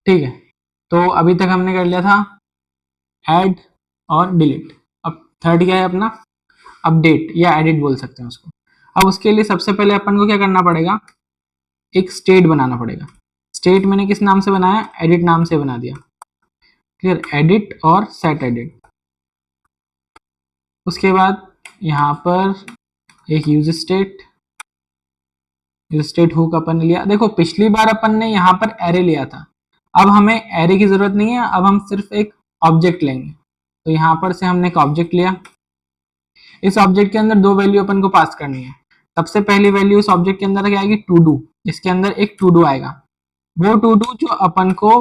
ठीक है, तो अभी तक हमने कर लिया था ऐड और डिलीट। अब थर्ड क्या है अपना, अपडेट या एडिट बोल सकते हैं उसको। अब उसके लिए सबसे पहले अपन को क्या करना पड़ेगा, एक स्टेट बनाना पड़ेगा। स्टेट मैंने किस नाम से बनाया, एडिट नाम से बना दिया। क्लियर, एडिट और सेट एडिट। उसके बाद यहाँ पर एक use state, use state hook अपन ने लिया। देखो पिछली बार अपन ने यहाँ पर एरे लिया था, अब हमें एरे की जरूरत नहीं है, अब हम सिर्फ एक ऑब्जेक्ट लेंगे। तो यहाँ पर से हमने एक ऑब्जेक्ट लिया। इस ऑब्जेक्ट के अंदर दो वैल्यू अपन को पास करनी है। सबसे पहली वैल्यू इस ऑब्जेक्ट के अंदर क्या आएगी, टू डू। इसके अंदर एक टू डू आएगा, वो टू डू जो अपन को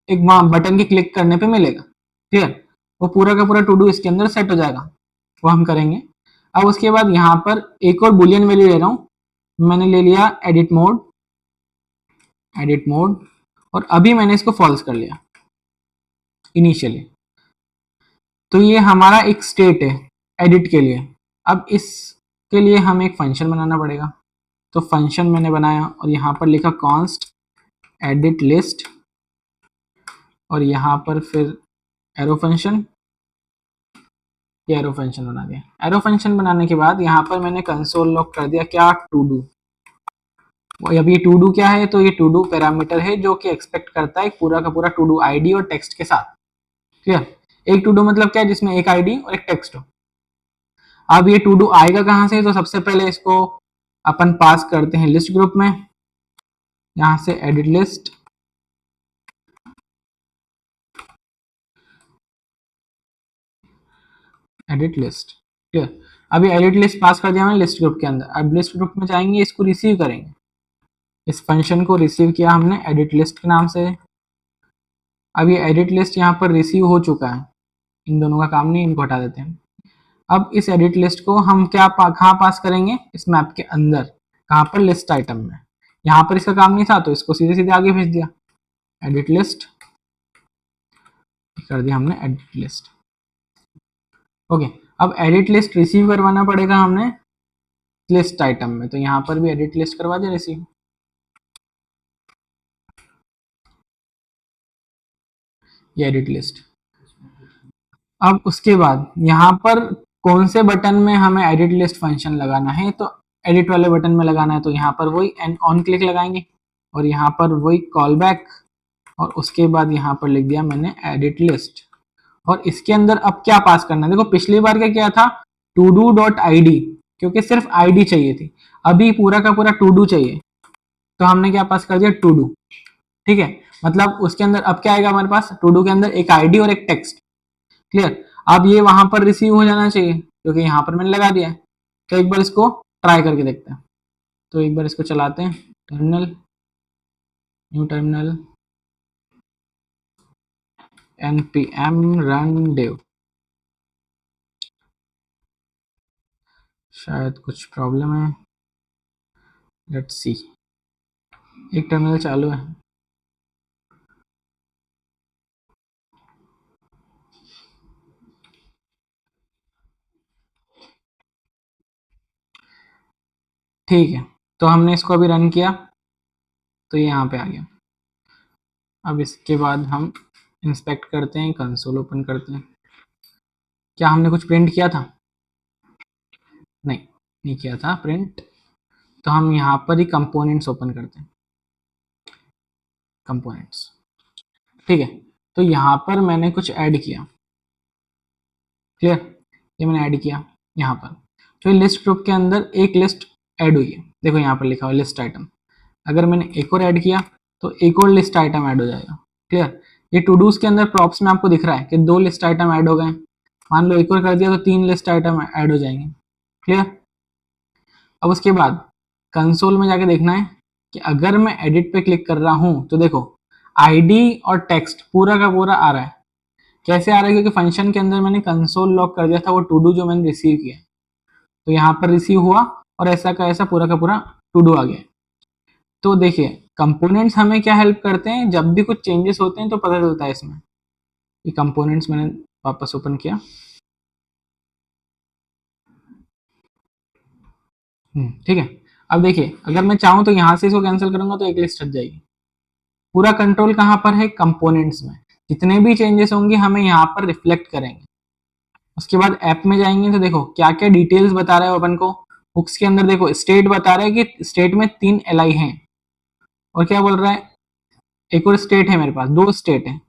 एक बटन के क्लिक करने पे मिलेगा। क्लियर, वो पूरा का पूरा टू डू इसके अंदर सेट हो जाएगा, वो हम करेंगे। अब उसके बाद यहाँ पर एक और बुलियन वैल्यू ले रहा हूँ, मैंने ले लिया एडिट मोड, एडिट मोड, और अभी मैंने इसको फॉल्स कर लिया इनिशियली। तो ये हमारा एक स्टेट है एडिट के लिए। अब इसके लिए हमें एक फंक्शन बनाना पड़ेगा। तो फंक्शन मैंने बनाया और यहाँ पर लिखा कॉन्स्ट एडिट लिस्ट, और यहाँ पर फिर एरो फंक्शन, ये एरो फंक्शन बना दिया। एरो फंक्शन बनाने के बाद यहाँ पर मैंने कंसोल लॉग कर दिया क्या, टू डू। अब ये टू डू क्या है, तो ये टू डू पैरामीटर है जो कि एक्सपेक्ट करता है पूरा का पूरा टू डू आईडी और टेक्स्ट के साथ। क्लियर, एक टू डू मतलब क्या है, जिसमें एक आईडी और एक टेक्स्ट हो। अब ये टू डू आएगा कहाँ से, तो सबसे पहले इसको अपन पास करते हैं लिस्ट ग्रुप में। यहाँ से edit list, edit list. Clear, अभी एडिट लिस्ट पास कर दिया मैंने लिस्ट ग्रुप के अंदर। अब लिस्ट ग्रुप में जाएंगे, इसको रिसीव करेंगे। इस फंक्शन को रिसीव किया हमने एडिट लिस्ट के नाम से। अब ये एडिट लिस्ट यहाँ पर रिसीव हो चुका है, इन दोनों का काम नहीं, इनको हटा देते हैं। अब इस एडिट लिस्ट को हम क्या कहाँ पास करेंगे, इस मैप के अंदर। कहाँ पर, लिस्ट आइटम में। यहाँ पर इसका काम नहीं था तो इसको सीधे सीधे आगे भेज दिया, एडिट लिस्ट कर दिया हमने एडिट लिस्ट। ओके, अब एडिट लिस्ट रिसीव करवाना पड़ेगा हमने लिस्ट आइटम में, तो यहाँ पर भी एडिट लिस्ट करवा दिया रिसीव। ये एडिट लिस्ट। अब उसके बाद यहाँ पर कौन से बटन में हमें एडिट लिस्ट फंक्शन लगाना है, तो एडिट वाले बटन में लगाना है, तो यहाँ पर वही एंड ऑन क्लिक लगाएंगे, और यहाँ पर वही कॉल बैक, और उसके बाद यहाँ पर लिख दिया मैंने एडिट लिस्ट। और इसके अंदर अब क्या पास करना है, देखो पिछली बार का क्या था, to do dot I D, क्योंकि सिर्फ आईडी चाहिए थी। अभी पूरा का पूरा टू डू चाहिए, तो हमने क्या पास कर दिया, टू डू। ठीक है, मतलब उसके अंदर अब क्या आएगा हमारे पास, टू डू के अंदर एक आईडी और एक टेक्स्ट। क्लियर, अब ये वहां पर रिसीव हो जाना चाहिए क्योंकि यहाँ पर मैंने लगा दिया है। तो एक बार इसको ट्राई करके देखते हैं। तो एक बार इसको चलाते हैं, terminal, new terminal, npm run dev। शायद कुछ प्रॉब्लम है, लेट्स सी। एक टर्मिनल चालू है। ठीक है, तो हमने इसको अभी रन किया, तो ये यहाँ पे आ गया। अब इसके बाद हम इंस्पेक्ट करते हैं, कंसोल ओपन करते हैं। क्या हमने कुछ प्रिंट किया था, नहीं, नहीं किया था प्रिंट। तो हम यहाँ पर ही कंपोनेंट्स ओपन करते हैं, कंपोनेंट्स। ठीक है, तो यहाँ पर मैंने कुछ ऐड किया। क्लियर, ये मैंने ऐड किया यहाँ पर। तो लिस्ट ग्रुप के अंदर एक लिस्ट ऐड हुई है, देखो यहाँ पर लिखा हुआ लिस्ट आइटम। अगर मैंने एक और ऐड किया तो एक और लिस्ट आइटम ऐड हो जाएगा। क्लियर, ये टू डूज के अंदर प्रॉप्स में आपको दिख रहा है कि दो लिस्ट आइटम ऐड हो गए। मान लो एक और कर दिया तो तीन लिस्ट आइटम ऐड हो जाएंगे। क्लियर, अब उसके बाद कंसोल में जाके देखना है कि अगर मैं एडिट पे क्लिक कर रहा हूं तो देखो आईडी और टेक्स्ट पूरा का पूरा आ रहा है। कैसे आ रहा है, क्योंकि फंक्शन के अंदर मैंने कंसोल लॉग कर दिया था वो टू डू जो मैंने रिसीव किया, तो यहाँ पर रिसीव हुआ और ऐसा का ऐसा पूरा का पूरा टू डू आ गया। तो देखिए कंपोनेंट्स हमें क्या हेल्प करते हैं, जब भी कुछ चेंजेस होते हैं तो पता चलता है इसमें। ये कंपोनेंट्स मैंने वापस ओपन किया। ठीक है, अब देखिए अगर मैं चाहूँ तो यहाँ से इसको कैंसिल करूंगा तो एक लिस्ट हट जाएगी। पूरा कंट्रोल कहाँ पर है, कंपोनेंट्स में। जितने भी चेंजेस होंगे हमें यहाँ पर रिफ्लेक्ट करेंगे। उसके बाद ऐप में जाएंगे तो देखो क्या क्या डिटेल्स बता रहा है अपन को। हुक्स के अंदर देखो स्टेट बता रहा है कि स्टेट में 3 एलआई हैं, और क्या बोल रहा है, एक और स्टेट है मेरे पास, 2 स्टेट है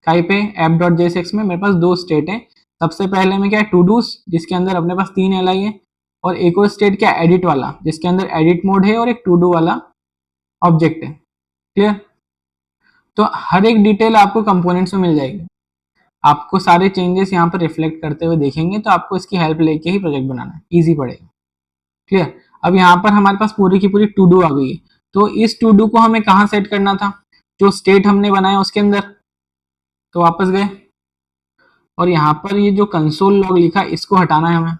काई पे ऐप डॉट जेएसएक्स में मेरे पास 2 स्टेट है। सबसे पहले में क्या है, टू डूज, जिसके अंदर अपने पास 3 एलआई है, और एक और स्टेट क्या, एडिट वाला, जिसके अंदर एडिट मोड है और एक टू डू वाला ऑब्जेक्ट है। क्लियर। तो हर एक डिटेल आपको कंपोनेंट्स में मिल जाएगी। आपको सारे चेंजेस यहाँ पर रिफ्लेक्ट करते हुए देखेंगे, तो आपको इसकी हेल्प लेके ही प्रोजेक्ट बनाना है, ईजी पड़ेगा। क्लियर। अब यहाँ पर हमारे पास पूरी की पूरी टू डू आ गई है, तो इस टू डू को हमें कहाँ सेट करना था, जो स्टेट हमने बनाया उसके अंदर। तो वापस गए, और यहाँ पर ये जो कंसोल लॉग लिखा इसको हटाना है हमें,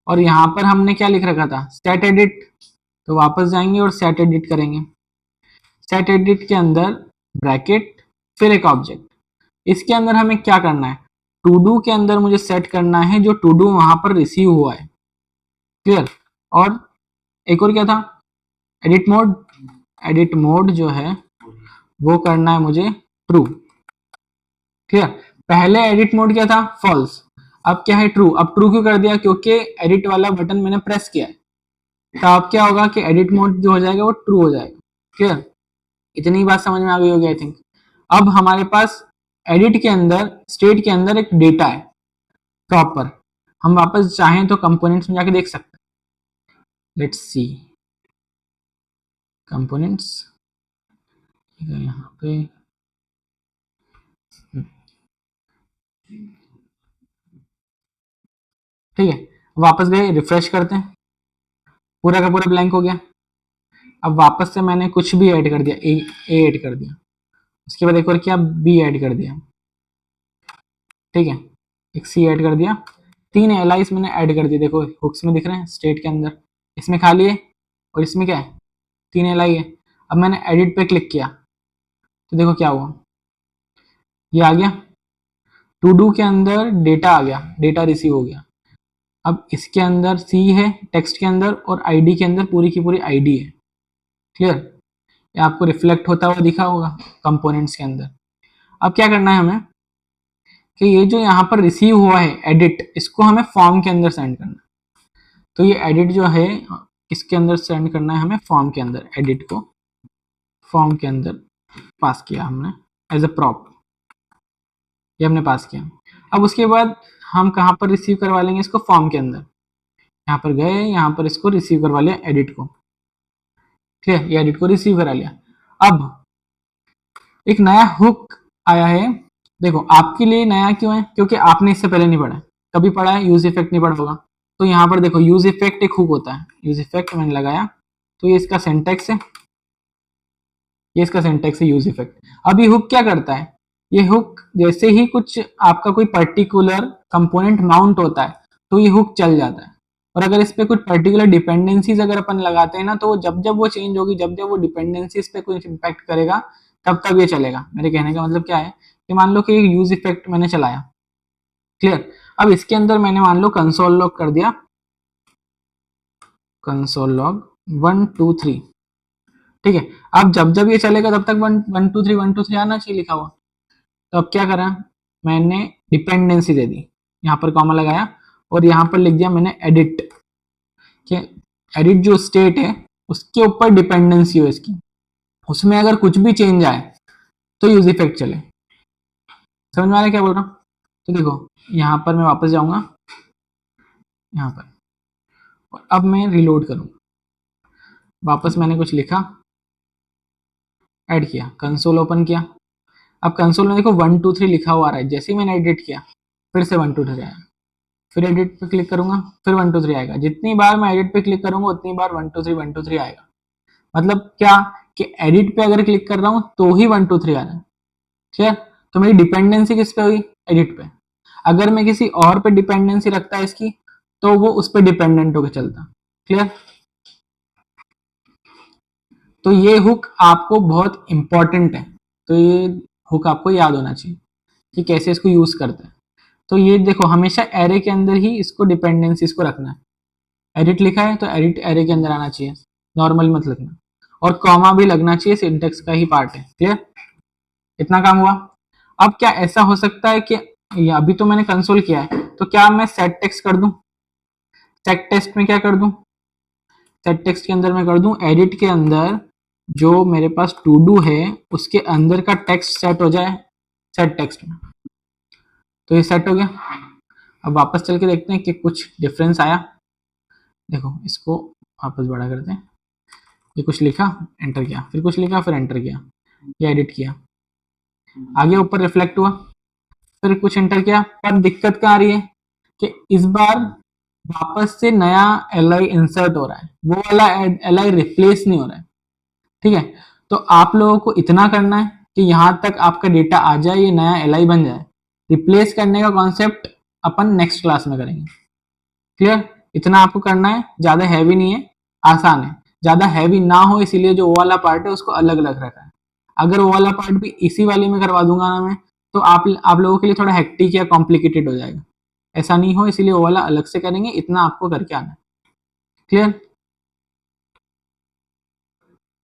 और यहाँ पर हमने क्या लिख रखा था, सेट एडिट। तो वापस जाएंगे और सेट एडिट करेंगे। सेट एडिट के अंदर ब्रैकेट, फिर एक ऑब्जेक्ट। इसके अंदर हमें क्या करना है, टू डू के अंदर मुझे सेट करना है जो टू डू वहां पर रिसीव हुआ है। क्लियर। और एक और क्या था, एडिट मोड। एडिट मोड जो है वो करना है मुझे ट्रू। क्लियर। पहले एडिट मोड क्या था, फॉल्स, अब क्या है ट्रू। अब ट्रू क्यों कर दिया, क्योंकि एडिट वाला बटन मैंने प्रेस किया है। तो अब क्या होगा कि एडिट मोड जो हो जाएगा वो ट्रू हो जाएगा। क्लियर। इतनी बात समझ में आ गई होगी आई थिंक। अब हमारे पास एडिट के अंदर, स्टेट के अंदर एक डेटा है प्रॉपर। हम वापस चाहें तो कंपोनेंट्स में जाके देख सकते हैं। लेट्स सी कंपोनेंट्स, यहाँ पे ठीक है। वापस गए, रिफ्रेश करते हैं, पूरा का पूरा ब्लैंक हो गया। अब वापस से मैंने कुछ भी ऐड कर दिया, ए ऐड कर दिया, उसके बाद एक और किया, बी ऐड कर दिया, ठीक है, एक सी ऐड कर दिया, 3 एलाइस मैंने ऐड कर दिए। देखो हुक्स में दिख रहे हैं स्टेट के अंदर, इसमें खाली है और इसमें क्या है, 3 एलाई है। अब मैंने एडिट पे क्लिक किया तो देखो क्या हुआ, ये आ गया टू डू के अंदर, डेटा आ गया, डेटा रिसीव हो गया। अब इसके अंदर सी है टेक्स्ट के अंदर, और आईडी के अंदर पूरी की पूरी आईडी है। क्लियर। ये आपको रिफ्लेक्ट होता हुआ दिखा होगा कंपोनेंट्स के अंदर। अब क्या करना है हमें कि ये जो यहाँ पर रिसीव हुआ है एडिट, इसको हमें फॉर्म के अंदर सेंड करना है। तो ये एडिट जो है इसके अंदर सेंड करना है हमें, फॉर्म के अंदर। एडिट को फॉर्म के अंदर पास किया हमने एज अ प्रॉप, ये हमने पास किया। अब उसके बाद हम कहाँ पर रिसीव करवा लेंगे इसको, फॉर्म के अंदर। यहाँ पर गए, यहाँ पर इसको रिसीव करवा लिया एडिट को। ठीक है, ये एडिट को रिसीव करा लिया। अब एक नया हुक आया है। देखो आपके लिए नया क्यों है, क्योंकि आपने इससे पहले नहीं पढ़ा है, कभी पढ़ा है यूज इफेक्ट नहीं पढ़ा होगा। तो यहाँ पर देखो यूज इफेक्ट एक हुक होता है, यूज इफेक्ट मैंने लगाया, तो ये इसका सिंटैक्स है, ये इसका सिंटैक्स है यूज इफेक्ट। अब ये हुक क्या करता है, ये हुक जैसे ही कुछ आपका कोई पर्टिकुलर कंपोनेंट माउंट होता है तो ये हुक चल जाता है। और अगर इस पे कुछ पर्टिकुलर डिपेंडेंसीज अगर अपन लगाते हैं ना, तो जब जब वो चेंज होगी, जब जब वो डिपेंडेंसीज पे कुछ इम्पैक्ट करेगा, तब तब ये चलेगा। मेरे कहने का मतलब क्या है कि मान लो कि एक यूज इफेक्ट मैंने चलाया। क्लियर। अब इसके अंदर मैंने मान लो कंसोल लॉग कर दिया, कंसोल लॉग 1 2 3। ठीक है। अब जब जब ये चलेगा तब तक 1 2 3 आना चाहिए लिखा हुआ। तो अब क्या करा, मैंने डिपेंडेंसी दे दी, यहाँ पर कॉमा लगाया, और यहाँ पर लिख दिया मैंने एडिट, कि एडिट जो स्टेट है उसके ऊपर डिपेंडेंसी हो इसकी, उसमें अगर कुछ भी चेंज आए तो यूज इफेक्ट चले। समझ में आ रहा है क्या बोल रहा हूँ। तो देखो यहाँ पर मैं वापस जाऊंगा, यहाँ पर, और अब मैं रिलोड करूंगा, वापस मैंने कुछ लिखा, ऐड किया, कंसोल ओपन किया। अब कंसोल में देखो 1 2 3 लिखा हुआ आ रहा है, जैसे ही मैंने एडिट किया फिर से 1 2 3 आया, फिर एडिट पे क्लिक करूंगा, फिर 1 2 3 आएगा। जितनी बार मैं एडिट पे क्लिक करूंगा उतनी बार 1 2 3 आएगा। मतलब क्या कि एडिट पे अगर क्लिक कर रहा हूं तो ही 1 2 3 आ रहा है। ठीक है। तो मेरी डिपेंडेंसी किस पे हुई, एडिट पे। अगर मैं किसी और पे डिपेंडेंसी रखता है इसकी, तो वो उस पर डिपेंडेंट होकर चलता। क्लियर। तो ये हुक आपको बहुत इंपॉर्टेंट है, तो ये हुक आपको याद होना चाहिए कि कैसे इसको यूज करते हैं। तो ये देखो हमेशा एरे के अंदर ही इसको डिपेंडेंसीज को रखना है। एडिट लिखा है तो एडिट एरे के अंदर आना चाहिए, नॉर्मल मत लिखना, और कॉमा भी लगना चाहिए, सिंटेक्स का ही पार्ट है। क्लियर। इतना काम हुआ। अब क्या ऐसा हो सकता है कि अभी तो मैंने कंसोल किया है, तो क्या मैं सेट टेक्स्ट कर दूं? सेट टेक्स्ट में क्या कर दूं? सेट टेक्स्ट के अंदर मैं कर दूं एडिट के अंदर जो मेरे पास टू डू है उसके अंदर का टेक्स्ट सेट हो जाए सेट टेक्स्ट में। तो ये सेट हो गया। अब वापस चल के देखते हैं कि कुछ डिफरेंस आया। देखो इसको वापस बड़ा करते हैं। ये कुछ लिखा, एंटर किया, फिर कुछ लिखा, फिर एंटर किया, ये एडिट किया, आगे ऊपर रिफ्लेक्ट हुआ, फिर कुछ एंटर किया। पर दिक्कत क्या आ रही है कि इस बार वापस से नया एल इंसर्ट हो रहा है, वो वाला एल रिप्लेस नहीं हो रहा है। ठीक है, तो आप लोगों को इतना करना है कि यहां तक आपका डेटा आ जाए, ये नया एल बन जाए। रिप्लेस करने का कॉन्सेप्ट अपन नेक्स्ट क्लास में करेंगे। क्लियर? इतना आपको करना है, ज्यादा हैवी नहीं है, आसान है। ज्यादा हैवी ना हो इसीलिए जो वो वाला पार्ट है उसको अलग अलग रखा है। अगर वो वाला पार्ट भी इसी वाले में करवा दूंगा ना मैं, तो आप लोगों के लिए थोड़ा हेक्टिक या कॉम्प्लिकेटेड हो जाएगा। ऐसा नहीं हो इसीलिए वो वाला अलग से करेंगे, इतना आपको करके आना है। क्लियर?